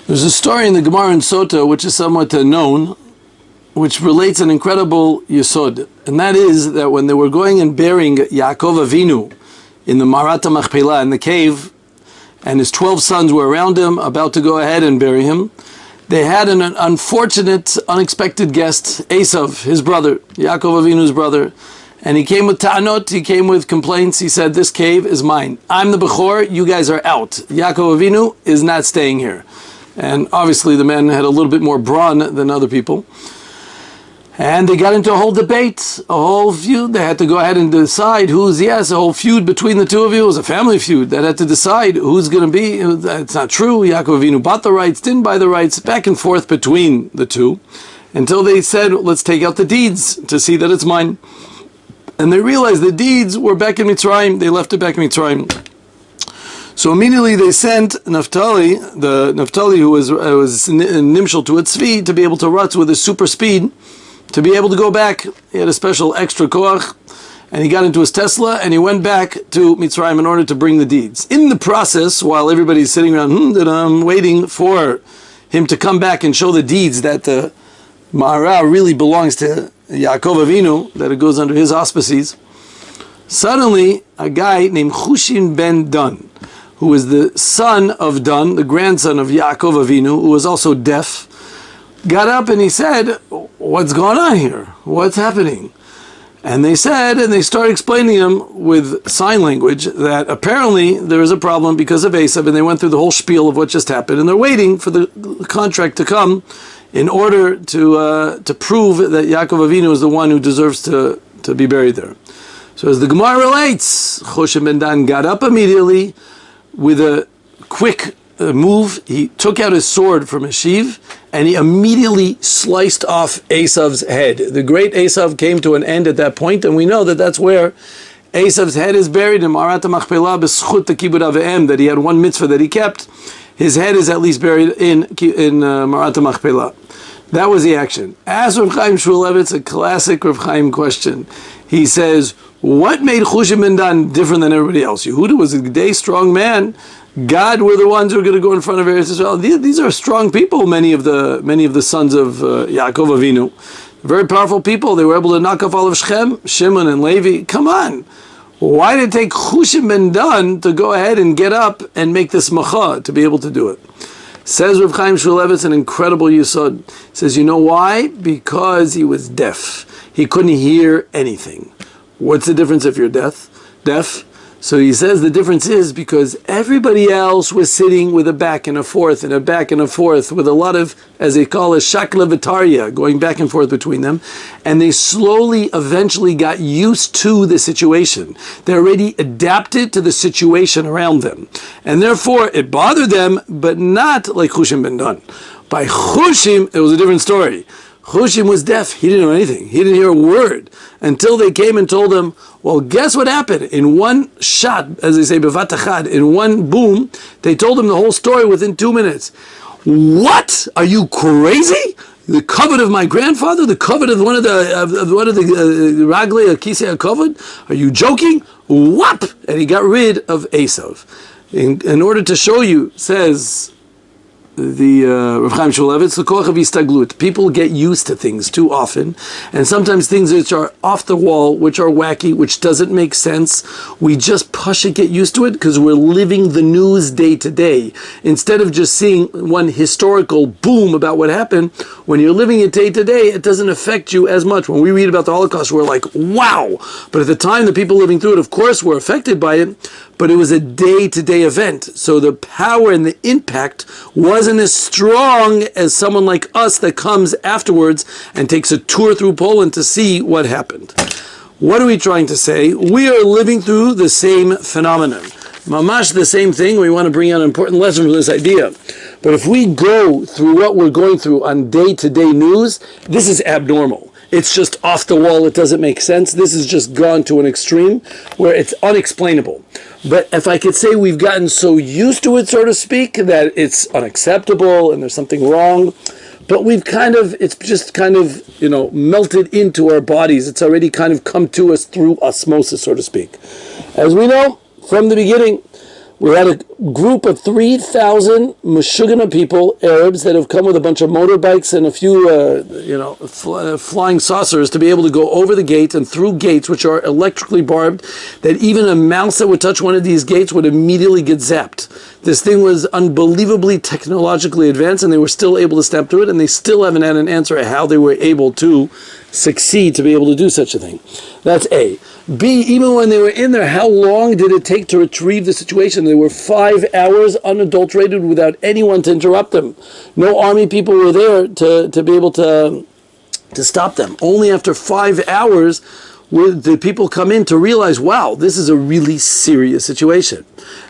There's a story in the Gemara in Sota which is somewhat known, which relates an incredible yesod, and that is that when they were going and burying Yaakov Avinu in the Marat HaMachpelah, in the cave, and his 12 sons were around him, about to go ahead and bury him, they had an unfortunate, unexpected guest, Esav, his brother, Yaakov Avinu's brother, and he came with ta'anot, he came with complaints. He said, "This cave is mine. I'm the Bechor, you guys are out. Yaakov Avinu is not staying here." And obviously the man had a little bit more brawn than other people. And they got into a whole debate, a whole feud. They had to go ahead and decide who's, yes, a whole feud between the two of you. It was a family feud that had to decide who's going to be. It's not true. Yaakov Avinu bought the rights, didn't buy the rights, back and forth between the two, until they said, let's take out the deeds to see that it's mine. And they realized the deeds were back in Mitzrayim. They left it back in Mitzrayim. So immediately they sent Naphtali, who was nimshal to a tzvi, to be able to rutz with his super speed, to be able to go back. He had a special extra koach, and he got into his Tesla, and he went back to Mitzrayim in order to bring the deeds. In the process, while everybody's sitting around, waiting for him to come back and show the deeds that the Ma'ara really belongs to Yaakov Avinu, that it goes under his auspices, suddenly a guy named Chushin ben Dun, who was the son of Dun, the grandson of Yaakov Avinu, who was also deaf, got up and he said, "What's going on here? What's happening?" And they said, and they started explaining to him with sign language that apparently there is a problem because of Esav, and they went through the whole spiel of what just happened, and they're waiting for the contract to come in order to prove that Yaakov Avinu is the one who deserves to be buried there. So as the Gemara relates, Choshen ben Dan got up immediately with a quick move. He took out his sword from his sheath and he immediately sliced off Esav's head. The great Esav came to an end at that point, and we know that that's where Esav's head is buried in Marat HaMachpelah b'schut Kibud Avihem, that he had one mitzvah that he kept. His head is at least buried in Marat HaMachpelah. That was the action. Ask Rav Chaim Shmulevitz a classic Rav Chaim question. He says, what made Chushin ben Dan different than everybody else? Yehuda was a day strong man. God were the ones who were going to go in front of Eretz Yisrael. These are strong people. Many of the sons of Yaakov Avinu, very powerful people. They were able to knock off all of Shechem, Shimon, and Levi. Come on, why did it take Chushin ben Dan to go ahead and get up and make this macha to be able to do it? Says Rav Chaim Shmulevitz an incredible yesod. Says, you know why? Because he was deaf. He couldn't hear anything. What's the difference if you're deaf? So he says the difference is because everybody else was sitting with a back and a forth and a back and a forth with a lot of, as they call it, shakla v'tarya, going back and forth between them. And they slowly, eventually got used to the situation. They already adapted to the situation around them. And therefore, it bothered them, but not like Chushin ben Dan. By Chushim, it was a different story. Chushim was deaf. He didn't know anything. He didn't hear a word until they came and told him, well, guess what happened? In one shot, as they say, bevat achad, in one boom, they told him the whole story within 2 minutes. What? Are you crazy? The covet of my grandfather? The covet of one of the Raglei Kisei HaKovod? Are you joking? Whop! And he got rid of Esav. In order to show you, says the Rav Chaim Shmulevitz, the koach of istaglut. People get used to things too often, and sometimes things which are off the wall, which are wacky, which doesn't make sense, we just get used to it because we're living the news day to day. Instead of just seeing one historical boom about what happened, when you're living it day to day, it doesn't affect you as much. When we read about the Holocaust, we're like, wow! But at the time, the people living through it, of course, were affected by it, but it was a day-to-day event. So the power and the impact wasn't as strong as someone like us that comes afterwards and takes a tour through Poland to see what happened. What are we trying to say? We are living through the same phenomenon. Mamash the same thing. We want to bring out an important lesson from this idea. But if we go through what we're going through on day-to-day news, this is abnormal. It's just off the wall. It doesn't make sense. This has just gone to an extreme where it's unexplainable. But if I could say we've gotten so used to it, so to speak, that it's unacceptable and there's something wrong, but it's just kind of, melted into our bodies. It's already kind of come to us through osmosis, so to speak. As we know from the beginning, We had a group of 3,000 Meshugana people, Arabs, that have come with a bunch of motorbikes and a few, flying saucers to be able to go over the gate and through gates which are electrically barbed, that even a mouse that would touch one of these gates would immediately get zapped. This thing was unbelievably technologically advanced, and they were still able to step through it, and they still haven't had an answer at how they were able to succeed to be able to do such a thing. That's A. B, even when they were in there, how long did it take to retrieve the situation? They were 5 hours unadulterated without anyone to interrupt them. No army people were there to be able to stop them. Only after 5 hours would the people come in to realize, wow, this is a really serious situation.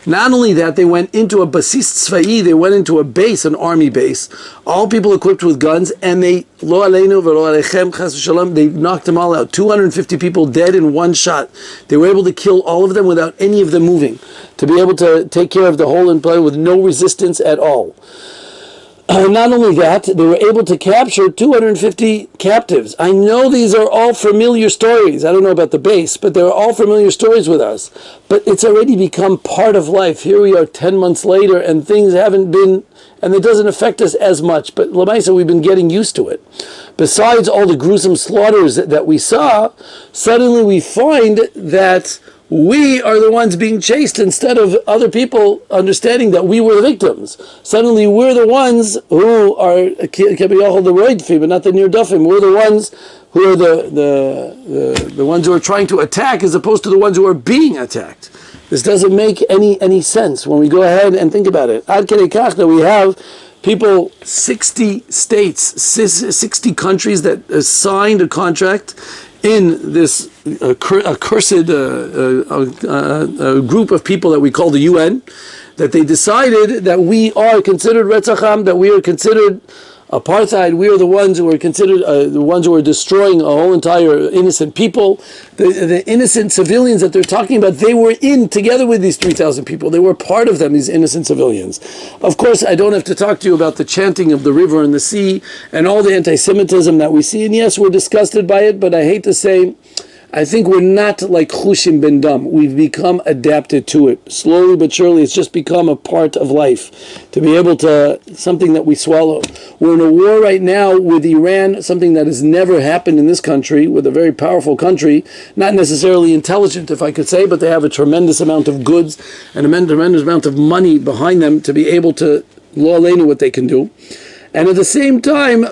Not only that, they went into a basis tzva'i, they went into a base, an army base, all people equipped with guns, and they, lo aleinu v'lo alechem chas v'shalom, they knocked them all out. 250 people dead in one shot. They were able to kill all of them without any of them moving, to be able to take care of the whole employee with no resistance at all. Not only that, they were able to capture 250 captives. I know these are all familiar stories. I don't know about the base, but they're all familiar stories with us. But it's already become part of life. Here we are 10 months later, and things haven't been, and it doesn't affect us as much. But Lamaisa, we've been getting used to it. Besides all the gruesome slaughters that we saw, suddenly we find that we are the ones being chased instead of other people understanding that we were the victims. Suddenly we're the ones who are the roidfi, but not the nirdafim. We're the ones who are the ones who are trying to attack, as opposed to the ones who are being attacked. This doesn't make any sense when we go ahead and think about it. Ad kedei kach that we have people, 60 states, 60 countries that signed a contract in this accursed group of people that we call the UN, that they decided that we are considered Retzach Am, that we are considered apartheid, we are the ones who are considered the ones who are destroying a whole entire innocent people. The innocent civilians that they're talking about, they were in together with these 3,000 people. They were part of them, these innocent civilians. Of course, I don't have to talk to you about the chanting of the river and the sea and all the anti-Semitism that we see. And yes, we're disgusted by it, but I hate to say, I think we're not like Chushim ben Dam. We've become adapted to it. Slowly but surely, it's just become a part of life. To be able to, something that we swallow. We're in a war right now with Iran, something that has never happened in this country, with a very powerful country, not necessarily intelligent, if I could say, but they have a tremendous amount of goods and a tremendous amount of money behind them to be able to lo aleinu what they can do. And at the same time,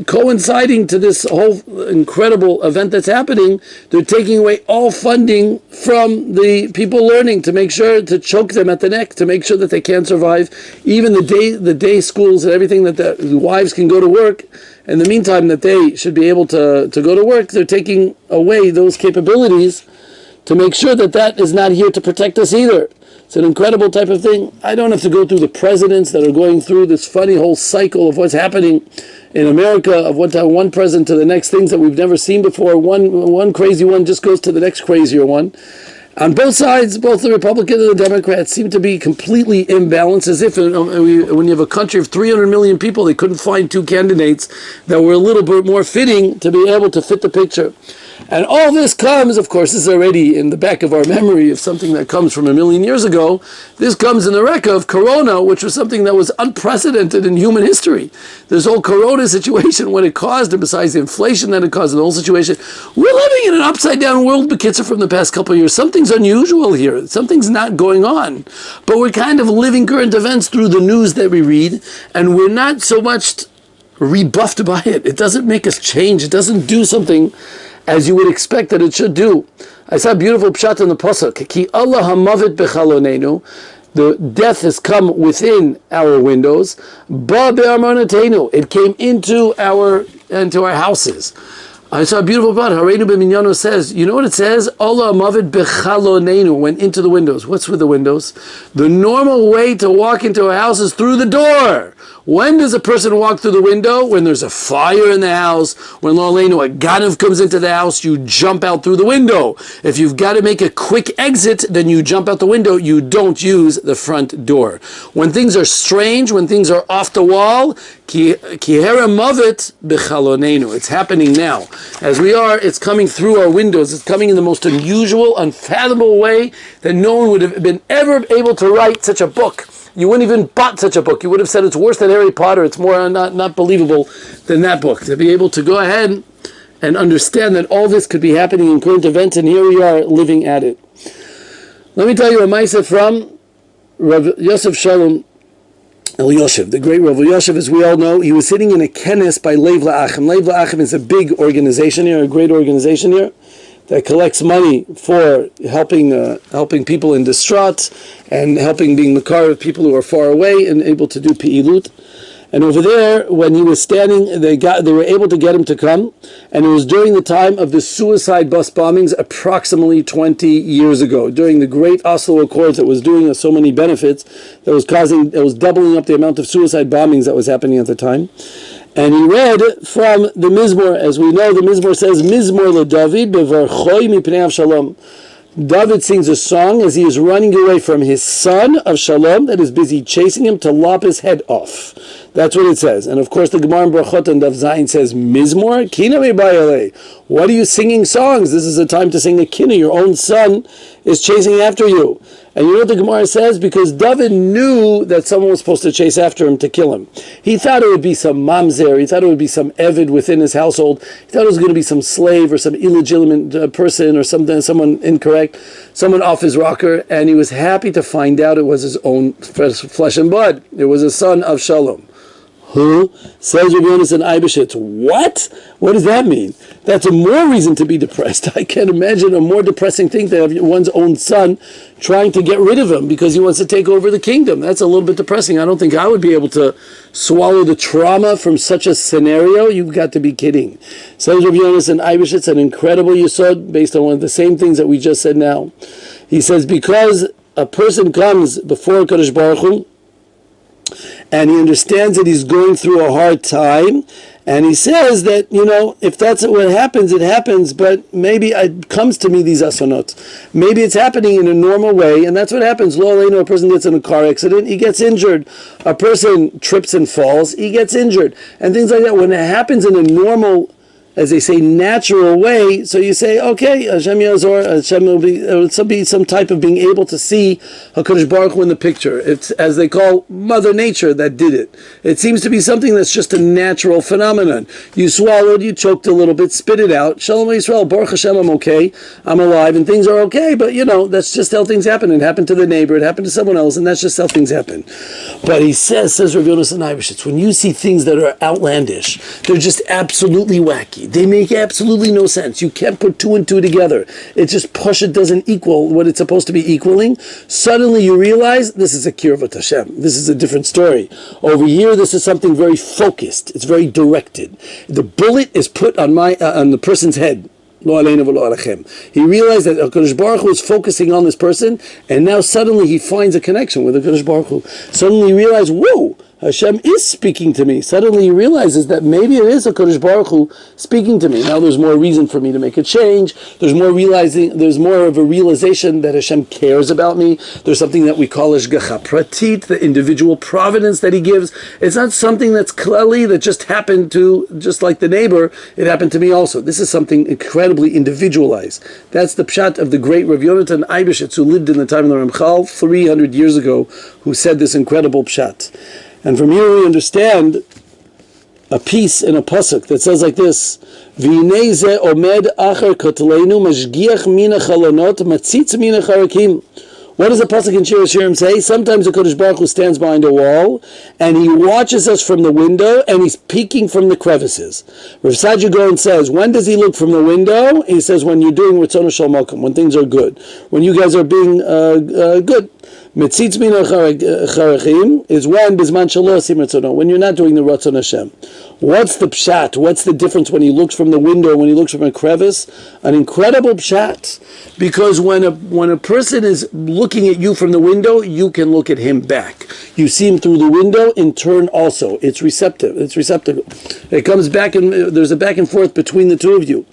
coinciding to this whole incredible event that's happening, they're taking away all funding from the people learning, to make sure to choke them at the neck, to make sure that they can't survive. Even the day schools and everything, that the wives can go to work. In the meantime, that they should be able to go to work, they're taking away those capabilities to make sure that that is not here to protect us either. It's an incredible type of thing. I don't have to go through the presidents that are going through this funny whole cycle of what's happening in America, of what one president to the next, things that we've never seen before. One crazy one just goes to the next crazier one. On both sides, both the Republicans and the Democrats seem to be completely imbalanced, as if when you have a country of 300 million people, they couldn't find two candidates that were a little bit more fitting to be able to fit the picture. And all this comes, of course, this is already in the back of our memory of something that comes from 1,000,000 years ago. This comes in the Reka of Corona, which was something that was unprecedented in human history. This whole Corona situation, what it caused, and besides the inflation that it caused, the whole situation, we're living in an upside-down world, Bekitzer, from the past couple of years. Something's unusual here. Something's not going on. But we're kind of living current events through the news that we read, and we're not so much rebuffed by it. It doesn't make us change. It doesn't do something as you would expect that it should do. I saw a beautiful pshat in the pasuk. Ki Allah hamavit bechalonenu. The death has come within our windows. Ba be'armonatenu. It came into our houses. I saw a beautiful part. Hareinu b'minyano says, you know what it says? Allah hamavit bechalonenu, went into the windows. What's with the windows? The normal way to walk into a house is through the door. When does a person walk through the window? When there's a fire in the house. When lo aleinu, a ganav comes into the house, you jump out through the window. If you've got to make a quick exit, then you jump out the window. You don't use the front door. When things are strange, when things are off the wall, ki hera mavet b'chalonenu. It's happening now. as we are, it's coming through our windows. It's coming in the most unusual, unfathomable way that no one would have been ever able to write such a book. You wouldn't even bought such a book. You would have said it's worse than Harry Potter. It's more not believable than that book. To be able to go ahead and understand that all this could be happening in current events, and here we are living at it. Let me tell you a ma'aseh from Rav Yosef Shalom Elyoshev, the great Rav Elyoshev, as we all know. He was sitting in a kenes by Lev La'achim. Lev La'achim is a big organization here, a great organization here, that collects money for helping people in distraught and helping being makar with people who are far away and able to do pi'ilut. And over there, when he was standing, they were able to get him to come, and it was during the time of the suicide bus bombings, approximately 20 years ago, during the great Oslo Accords that was doing us so many benefits, that was doubling up the amount of suicide bombings that was happening at the time. And he read from the Mizmor. As we know, the Mizmor says, Mizmor LeDavid bevarchoi mipnei Avshalom. David sings a song as he is running away from his son of Shalom that is busy chasing him to lop his head off. That's what it says. And of course the Gemara in Brachot and Daf Zayin says, Mizmor, Kina mebayale. What are you singing songs? This is a time to sing a kina. Your own son is chasing after you. And you know what the Gemara says? Because David knew that someone was supposed to chase after him to kill him. He thought it would be some mamzer. He thought it would be some eved within his household. He thought it was going to be some slave or some illegitimate person or someone incorrect, someone off his rocker. And he was happy to find out it was his own flesh and blood. It was a son of Shalom. Who? Says Rabbi Yonasan Eibeshitz. What? What does that mean? That's a more reason to be depressed. I can't imagine a more depressing thing to have one's own son trying to get rid of him because he wants to take over the kingdom. That's a little bit depressing. I don't think I would be able to swallow the trauma from such a scenario. You've got to be kidding. Says Rabbi Yonasan Eibeshitz, an incredible yesod based on one of the same things that we just said now. He says, because a person comes before Kadosh Baruch Hu, and he understands that he's going through a hard time, and he says that, if that's what happens, it happens, but maybe it comes to me, these asonot. Maybe it's happening in a normal way, and that's what happens. Lo aleinu, a person gets in a car accident, he gets injured. A person trips and falls, he gets injured. And things like that. When it happens in a normal, as they say, natural way, so you say, okay, Hashem Yazor, Hashem will be some type of being able to see HaKadosh Baruch Hu in the picture. It's, as they call, Mother Nature that did it. It seems to be something that's just a natural phenomenon. You swallowed, you choked a little bit, spit it out. Shalom Yisrael, Baruch Hashem, I'm okay, I'm alive, and things are okay, but that's just how things happen. It happened to the neighbor, it happened to someone else, and that's just how things happen. But he says Rav Yonasan Eibeshitz, when you see things that are outlandish, they're just absolutely wacky. They make absolutely no sense. You can't put two and two together. It's just Pasha doesn't equal what it's supposed to be equaling. Suddenly you realize this is a Kirvat Hashem. This is a different story. Over here, this is something very focused. It's very directed. The bullet is put on the person's head. He realized that HaKadosh Baruch Hu is focusing on this person, and now suddenly he finds a connection with HaKadosh Baruch Hu. Suddenly he realizes, whoa, Hashem is speaking to me. Suddenly he realizes that maybe it is HaKadosh Baruch Hu speaking to me. Now there's more reason for me to make a change. There's more of a realization that Hashem cares about me. There's something that we call Hashgacha Pratit, the individual providence that He gives. It's not something that's klali that just happened to, just like the neighbor, it happened to me also. This is something incredibly individualized. That's the pshat of the great Rav Yonatan Eibeshitz, who lived in the time of the Ramchal 300 years ago, who said this incredible pshat. And from here we understand a piece in a pasuk that says like this: V'nei ze omed achar kotleinu mashgiach mina chalonot matzitz mina charakim. What does the pasuk in Shir Hashirim say? Sometimes the Kodesh Baruch Hu stands behind a wall and He watches us from the window and He's peeking from the crevices. Rav Saadia Gaon says, when does He look from the window? He says, when you're doing Ratzon Shel Malkum, when things are good, when you guys are being good. Metzitz mina charachim is when bizman shelo asim ratzono, when you're not doing the Ratzon Hashem. What's the pshat? What's the difference when He looks from the window, when He looks from a crevice? An incredible pshat. Because when a person is looking at you from the window, you can look at him back. You see him through the window in turn also. It's receptive. It's receptive. It comes back and there's a back and forth between the two of you.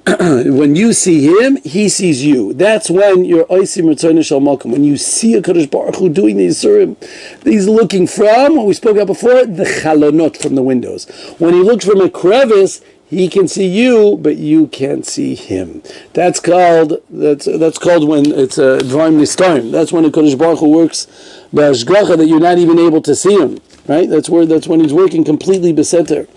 When you see him, he sees you. That's when you're oisim ritzon shel malkum. When you see a Kadosh Baruch Hu doing the Yisurim, he's looking from what we spoke about before, the chalonot, from the windows. When he looks from a crevice, He can see you, but you can't see him. That's called when it's a dvarim nistarim. That's when the Kodesh Baruch Hu works b'hashgacha, that you're not even able to see him. Right? That's when he's working completely beseter.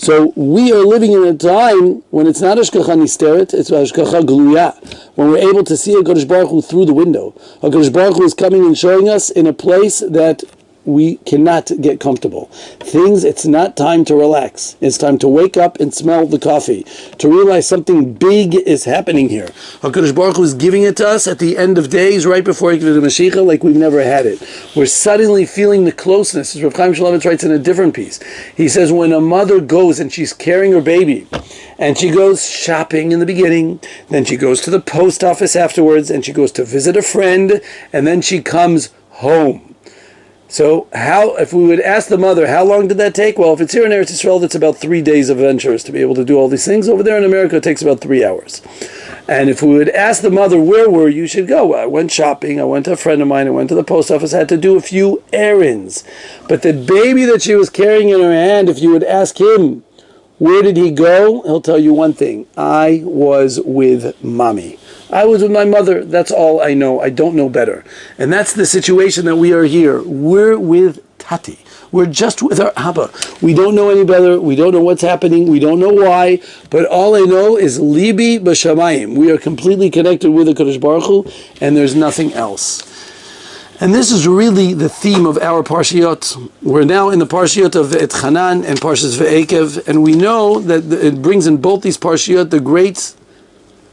So we are living in a time when it's not hashgacha nisteret, it's hashgacha gluya. When we're able to see a Kodesh Baruch Hu through the window. A Kodesh Baruch Hu is coming and showing us in a place that we cannot get comfortable. It's not time to relax. It's time to wake up and smell the coffee, to realize something big is happening here. HaKadosh Baruch Hu is giving it to us at the end of days, right before the Mashiach, like we've never had it. We're suddenly feeling the closeness. As Rav Chaim Shmulevitz writes in a different piece, he says when a mother goes and she's carrying her baby, and she goes shopping in the beginning, then she goes to the post office afterwards, and she goes to visit a friend, and then she comes home. So if we would ask the mother, how long did that take? Well, if it's here in Eretz Yisrael, that's about 3 days of ventures to be able to do all these things. Over there in America, it takes about 3 hours. And if we would ask the mother, where were you? She'd go, well, I went shopping, I went to a friend of mine, I went to the post office, I had to do a few errands. But the baby that she was carrying in her hand, if you would ask him, where did he go? He'll tell you one thing, I was with mommy. I was with my mother. That's all I know. I don't know better. And that's the situation that we are here. We're with Tati. We're just with our Abba. We don't know any better. We don't know what's happening. We don't know why. But all I know is Libi B'Shamayim. We are completely connected with the Kodesh Baruch Hu, and there's nothing else. And this is really the theme of our Parshiyot. We're now in the Parshiyot of Et Chanan and Parshas Ve'ekev, and we know that it brings in both these Parshiyot the great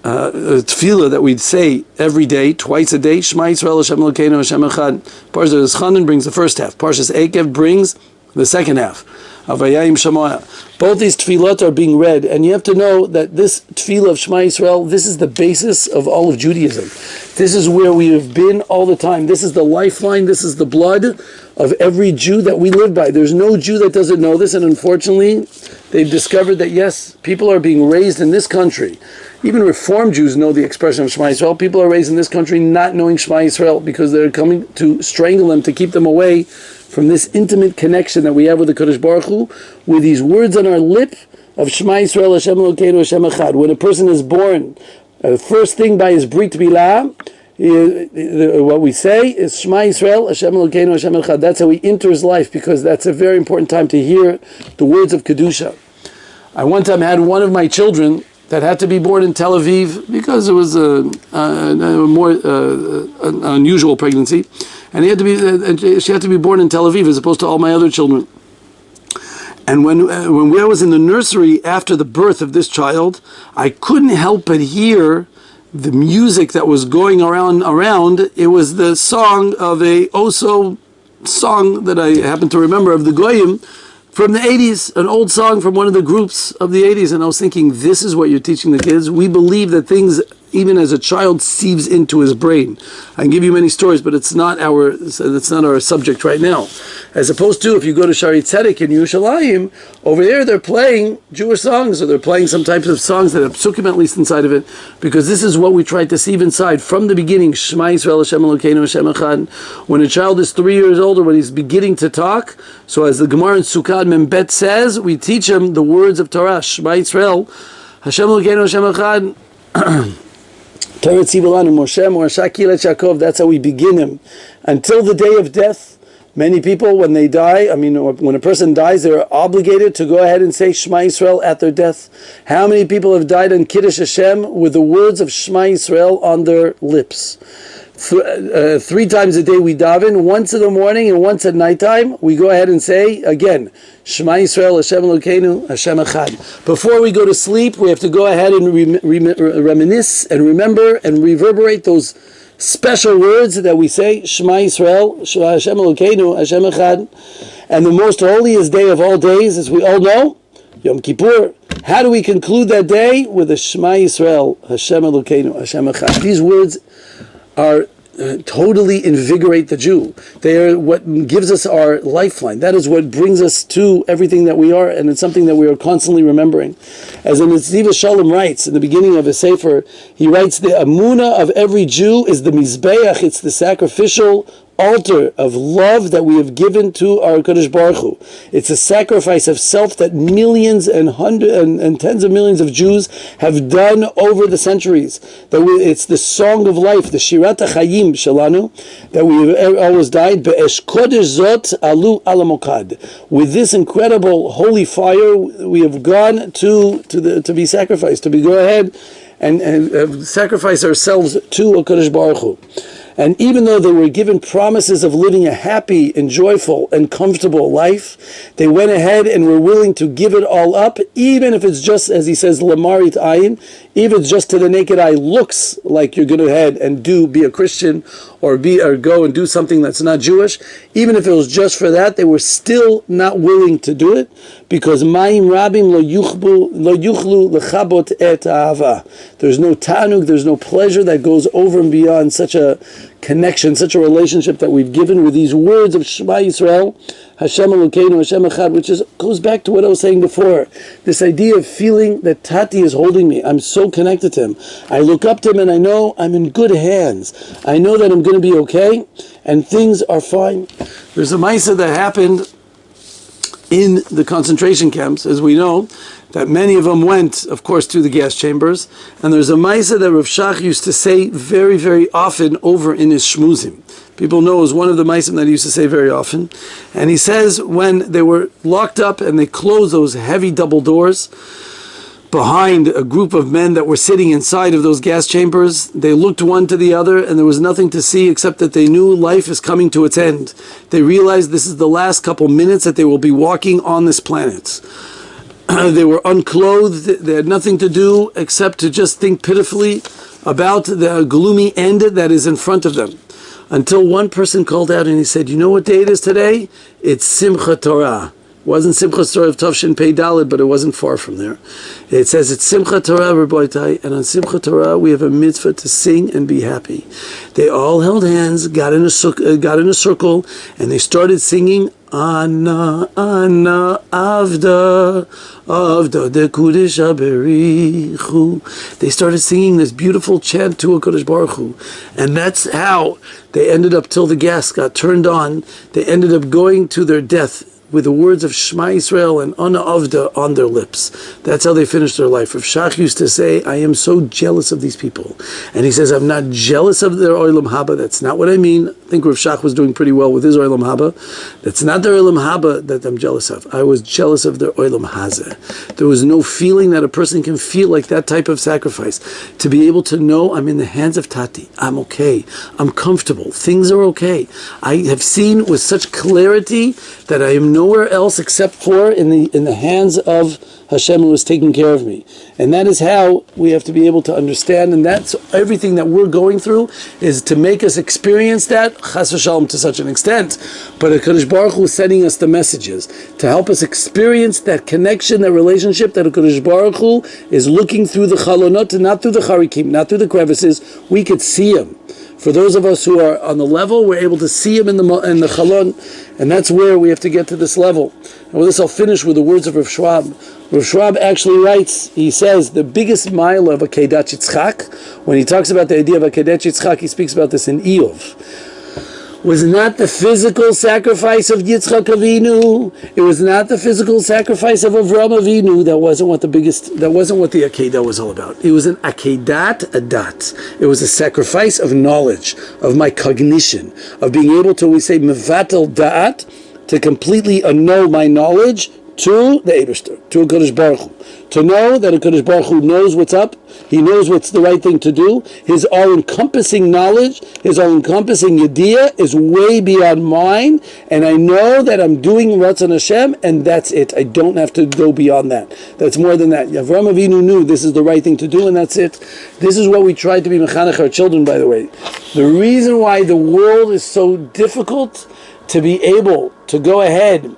tefillah that we'd say every day, twice a day. Shema Yisrael Hashem Elokeinu Hashem Echad. Parshas Chanan brings the first half. Parshas Ekev brings the second half. Havayim Shemoah. Both these tefillot are being read, and you have to know that this tefillah of Shema Yisrael, this is the basis of all of Judaism. This is where we have been all the time. This is the lifeline. This is the blood of every Jew that we live by. There's no Jew that doesn't know this, and unfortunately, they've discovered that yes, people are being raised in this country. Even Reform Jews know the expression of Shema Yisrael. People are raised in this country not knowing Shema Yisrael because they're coming to strangle them, to keep them away from this intimate connection that we have with the Kodesh Baruch Hu, with these words on our lip of Shema Yisrael Hashem Elokeinu Hashem Echad. When a person is born, first thing by his Brit Milah, what we say is Shema Yisrael Hashem Elokeinu Hashem Echad. That's how he enters life, because that's a very important time to hear the words of Kedusha. I one time had one of my children that had to be born in Tel Aviv because it was a more unusual pregnancy, and she had to be born in Tel Aviv as opposed to all my other children. And when I was in the nursery after the birth of this child, I couldn't help but hear the music that was going around. It was the song of a Oso song that I happen to remember of the Goyim, from the 80s, an old song from one of the groups of the 80s, and I was thinking, this is what you're teaching the kids? We believe that things, even as a child, seeps into his brain. I can give you many stories, but it's not our subject right now. As opposed to, if you go to Shari Tzedek in Yerushalayim, over there they're playing Jewish songs, or they're playing some types of songs that have psukim at least inside of it, because this is what we try to see inside from the beginning. Shema Yisrael Hashem Elokeinu Hashem Echad. When a child is 3 years old, or when he's beginning to talk, so as the Gemara in Sukkot Membet says, we teach him the words of Torah. Shema Yisrael Hashem Elokeinu Hashem Echad. That's how we begin him. Until the day of death, many people, when they die, when a person dies, they're obligated to go ahead and say Shema Yisrael at their death. How many people have died on Kiddush Hashem with the words of Shema Yisrael on their lips? 3 times a day we daven, once in the morning and once at nighttime. We go ahead and say again, Shema Yisrael Hashem Elokeinu Hashem Echad. Before we go to sleep, we have to go ahead and reminisce and remember and reverberate those special words that we say, Shema Yisrael Hashem Elokeinu Hashem Echad. And the most holiest day of all days, as we all know, Yom Kippur. How do we conclude that day? With a Shema Yisrael Hashem Elokeinu Hashem Echad. These words are totally invigorate the Jew. They are what gives us our lifeline. That is what brings us to everything that we are, and it's something that we are constantly remembering. As the Netziv Shalom writes in the beginning of his Sefer, he writes, the Amunah of every Jew is the Mizbeach, it's the sacrificial altar of love that we have given to our Kadosh Baruch Hu. It's a sacrifice of self that millions and hundreds and tens of millions of Jews have done over the centuries. It's the song of life, the Shirat HaChayim Shalanu, that we have always died. Be'esh Kodesh Zot Alu Ala Mokad. With this incredible holy fire, we have gone to be sacrificed, to go ahead and sacrifice ourselves to HaKadosh Baruch Hu. And even though they were given promises of living a happy and joyful and comfortable life, they went ahead and were willing to give it all up, even if it's just, as he says, Lamarit Ayin, even if it's just to the naked eye looks like you're going to head and be a Christian or go and do something that's not Jewish. Even if it was just for that, they were still not willing to do it, because Mayim Rabim lo yuchlu lechabot et ahava. There's no tanug, there's no pleasure that goes over and beyond such a connection, such a relationship that we've given with these words of Shema Yisrael, Hashem Elokeinu, Hashem Echad, which goes back to what I was saying before. This idea of feeling that Tati is holding me. I'm so connected to him. I look up to him and I know I'm in good hands. I know that I'm going to be okay and things are fine. There's a Maisa that happened in the concentration camps, as we know, that many of them went, of course, to the gas chambers. And there's a Maisa that Rav Shach used to say very, very often over in his shmuzim. People know it was one of the Maisim that he used to say very often. And he says when they were locked up and they closed those heavy double doors behind a group of men that were sitting inside of those gas chambers, they looked one to the other and there was nothing to see except that they knew life is coming to its end. They realized this is the last couple minutes that they will be walking on this planet. They were unclothed, they had nothing to do except to just think pitifully about the gloomy end that is in front of them. Until one person called out and he said, you know what day it is today? It's Simchat Torah. It wasn't Simchat Torah of Tavshin Pei Daled, but it wasn't far from there. It says it's Simchat Torah, Rabboitai, and on Simchat Torah we have a mitzvah to sing and be happy. They all held hands, got in a circle, and they started singing Anna, Anna, Avda, Avda, de Kudish Aberichu. They started singing this beautiful chant to HaKadosh Baruch Hu. And that's how they ended up, till the gas got turned on, they ended up going to their death with the words of Shema Yisrael and Ana Avda on their lips. That's how they finished their life. Rav Shach used to say, I am so jealous of these people. And he says, I'm not jealous of their Olam Haba. That's not what I mean. I think Rav Shach was doing pretty well with his Olam Haba. That's not their Olam Haba that I'm jealous of. I was jealous of their Olam Hazeh. There was no feeling that a person can feel like that type of sacrifice. To be able to know I'm in the hands of Tati. I'm okay. I'm comfortable. Things are okay. I have seen with such clarity that I am nowhere else except for in the hands of Hashem who is taking care of me. And that is how we have to be able to understand, and that's everything that we're going through is to make us experience that, chas v'shalom, to such an extent. But HaKadosh Baruch Hu is sending us the messages to help us experience that connection, that relationship that HaKadosh Baruch Hu is looking through the chalonot, not through the charikim, not through the crevices. We could see him. For those of us who are on the level, we're able to see him in the chalon, and that's where we have to get to this level. And with this I'll finish with the words of Rav Schwab. Rav Schwab actually writes, he says, the biggest mile of Akedat Yitzchak, when he talks about the idea of Akedat Yitzchak, he speaks about this in Eov, was not the physical sacrifice of Yitzchak Avinu. It was not the physical sacrifice of Avraham Avinu. That wasn't what the Akedah was all about. It was an Akedat Adat. It was a sacrifice of knowledge, of my cognition, of being able to, we say, Mevatel Da'at, to completely annul my knowledge to the Eibishter, to HaKadosh Baruch Hu. To know that HaKadosh Baruch Hu knows what's up, He knows what's the right thing to do. His all-encompassing knowledge, His all-encompassing Yediyah is way beyond mine, and I know that I'm doing Ratzon Hashem, and that's it. I don't have to go beyond that. That's more than that. Avraham Avinu knew this is the right thing to do, and that's it. This is what we try to be mechanech our children, by the way. The reason why the world is so difficult to be able to go ahead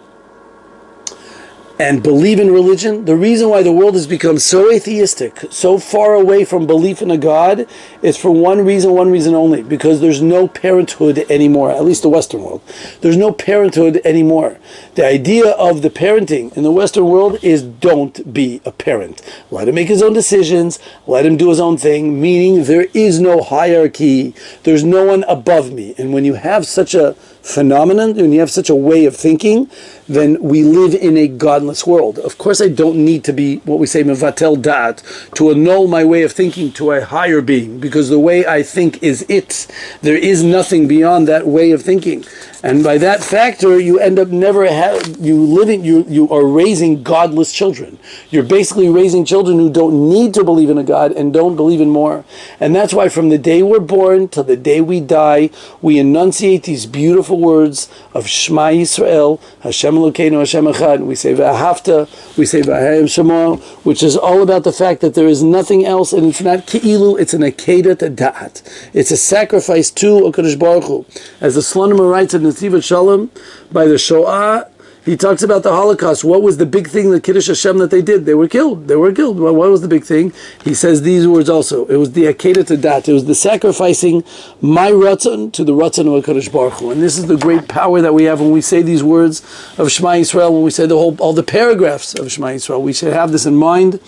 and believe in religion, the reason why the world has become so atheistic, so far away from belief in a God, is for one reason only, because there's no parenthood anymore, at least the Western world. There's no parenthood anymore. The idea of the parenting in the Western world is don't be a parent. Let him make his own decisions, let him do his own thing, meaning there is no hierarchy, there's no one above me. And when you have such a phenomenon, when you have such a way of thinking, then we live in a godless world. Of course, I don't need to be what we say mevatel da'at, to annul my way of thinking to a higher being, because the way I think is it. There is nothing beyond that way of thinking. And by that factor, you end up you are raising godless children. You're basically raising children who don't need to believe in a God and don't believe in more. And that's why from the day we're born till the day we die, we enunciate these beautiful words of Shema Yisrael, Hashem Elokeinu, Hashem Echad. We say V'ahavta, we say V'ahayim Shemo, which is all about the fact that there is nothing else, and it's not Ke'ilu, it's an Akedat Da'at. It's a sacrifice to HaKadosh Baruch Hu. As the Slonimer writes in Nesivat Shalom, by the Shoah, he talks about the Holocaust. What was the big thing, the Kiddush Hashem that they did? They were killed. Well, what was the big thing? He says these words also. It was the Akedah Tadat. It was the sacrificing my Ratzon to the Ratzon of HaKadosh Baruch Hu. And this is the great power that we have when we say these words of Shema Yisrael, when we say all the paragraphs of Shema Yisrael. We should have this in mind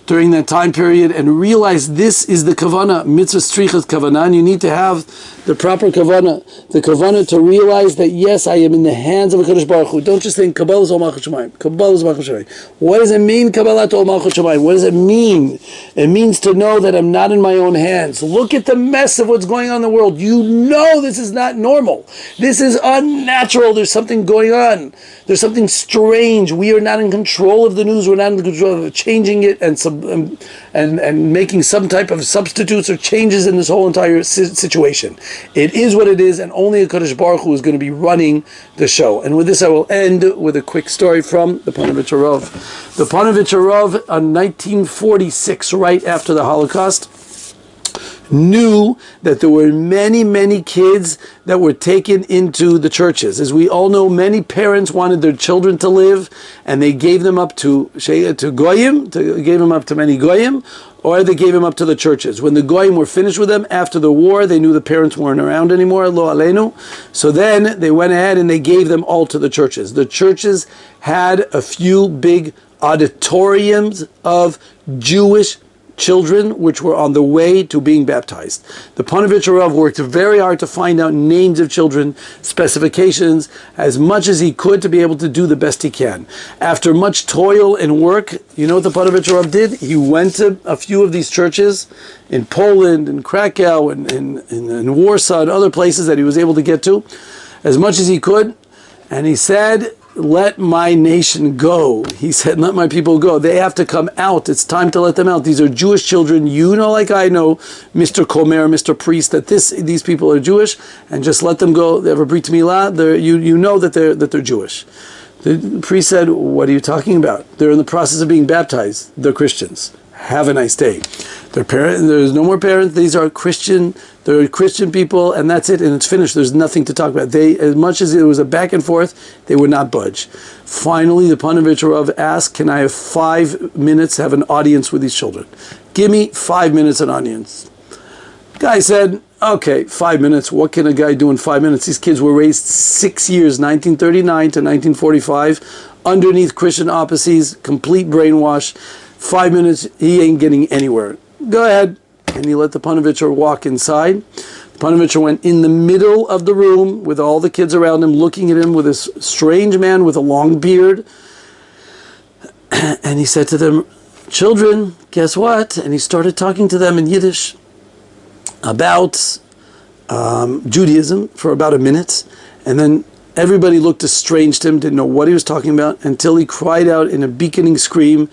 during that time period and realize this is the kavanah, mitzvah strichas kavanah, and you need to have the proper kavanah, the kavanah to realize that yes, I am in the hands of HaKadosh Baruch Hu. Don't just think Kabbalah is Ol Malchut Shamayim. Kabbalah is Malchut Shamayim. What does it mean, Kabbalah to Ol Malchut Shamayim? What does it mean? It means to know that I'm not in my own hands. Look at the mess of what's going on in the world. You know this is not normal. This is unnatural. There's something going on. There's something strange. We are not in control of the news. We're not in control of changing it and making some type of substitutes or changes in this whole entire situation. It is what it is, and only HaKadosh Baruch Hu is going to be running the show. And with this, I will end with a quick story from the Panovich Rav. The Panovich Rav, in 1946, right after the Holocaust, knew that there were many kids that were taken into the churches. As we all know, many parents wanted their children to live, and they gave them up to goyim, gave them up to many goyim, or they gave them up to the churches. When the goyim were finished with them after the war, they knew the parents weren't around anymore, lo aleinu. So then they went ahead and they gave them all to the churches. The churches had a few big auditoriums of Jewish children which were on the way to being baptized. The Panovich Rav worked very hard to find out names of children, specifications, as much as he could to be able to do the best he can. After much toil and work, you know what the Panovich Rav did? He went to a few of these churches in Poland, in Krakow, in Warsaw, and other places that he was able to get to, as much as he could, and he said, let my nation go. He said, let my people go. They have to come out. It's time to let them out. These are Jewish children. You know, like I know, Mr. Komer, Mr. Priest, that these people are Jewish, and just let them go. They have a Brit Milah. You know that they're Jewish. The priest said, what are you talking about? They're in the process of being baptized. They're Christians. Have a nice day. There's no more parents. These are Christian. They're Christian people, and that's it. And it's finished. There's nothing to talk about. As much as it was a back and forth, they would not budge. Finally, the Panovich Rav asked, "Can I have 5 minutes to have an audience with these children? Give me 5 minutes an audience." Guy said, "Okay, 5 minutes. What can a guy do in 5 minutes?" These kids were raised 6 years, 1939 to 1945, underneath Christian auspices, complete brainwash. 5 minutes, he ain't getting anywhere. Go ahead. And he let the Panovich walk inside. The Panovich went in the middle of the room with all the kids around him, looking at him with this strange man with a long beard. And he said to them, "Children, guess what?" And he started talking to them in Yiddish about Judaism for about a minute. And then everybody looked estranged to him, didn't know what he was talking about, until he cried out in a beaconing scream,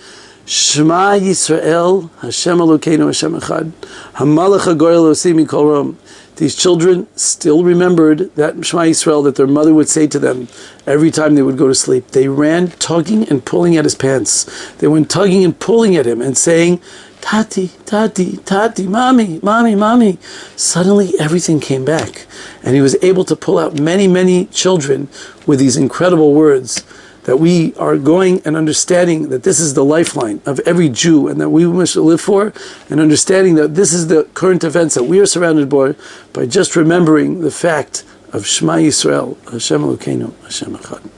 Shema Yisrael, Hashem Elokeinu, Hashem Echad, Hamalach HaGor Elosim Mikol Rom. These children still remembered that Shema Yisrael that their mother would say to them every time they would go to sleep. They ran tugging and pulling at his pants. They went tugging and pulling at him and saying, Tati, Tati, Tati, Mommy, Mommy, Mommy. Suddenly everything came back. And he was able to pull out many children with these incredible words. that we are going and understanding that this is the lifeline of every Jew and that we must live for, and understanding that this is the current events that we are surrounded by just remembering the fact of Shema Yisrael, Hashem Elokeinu, Hashem Echad.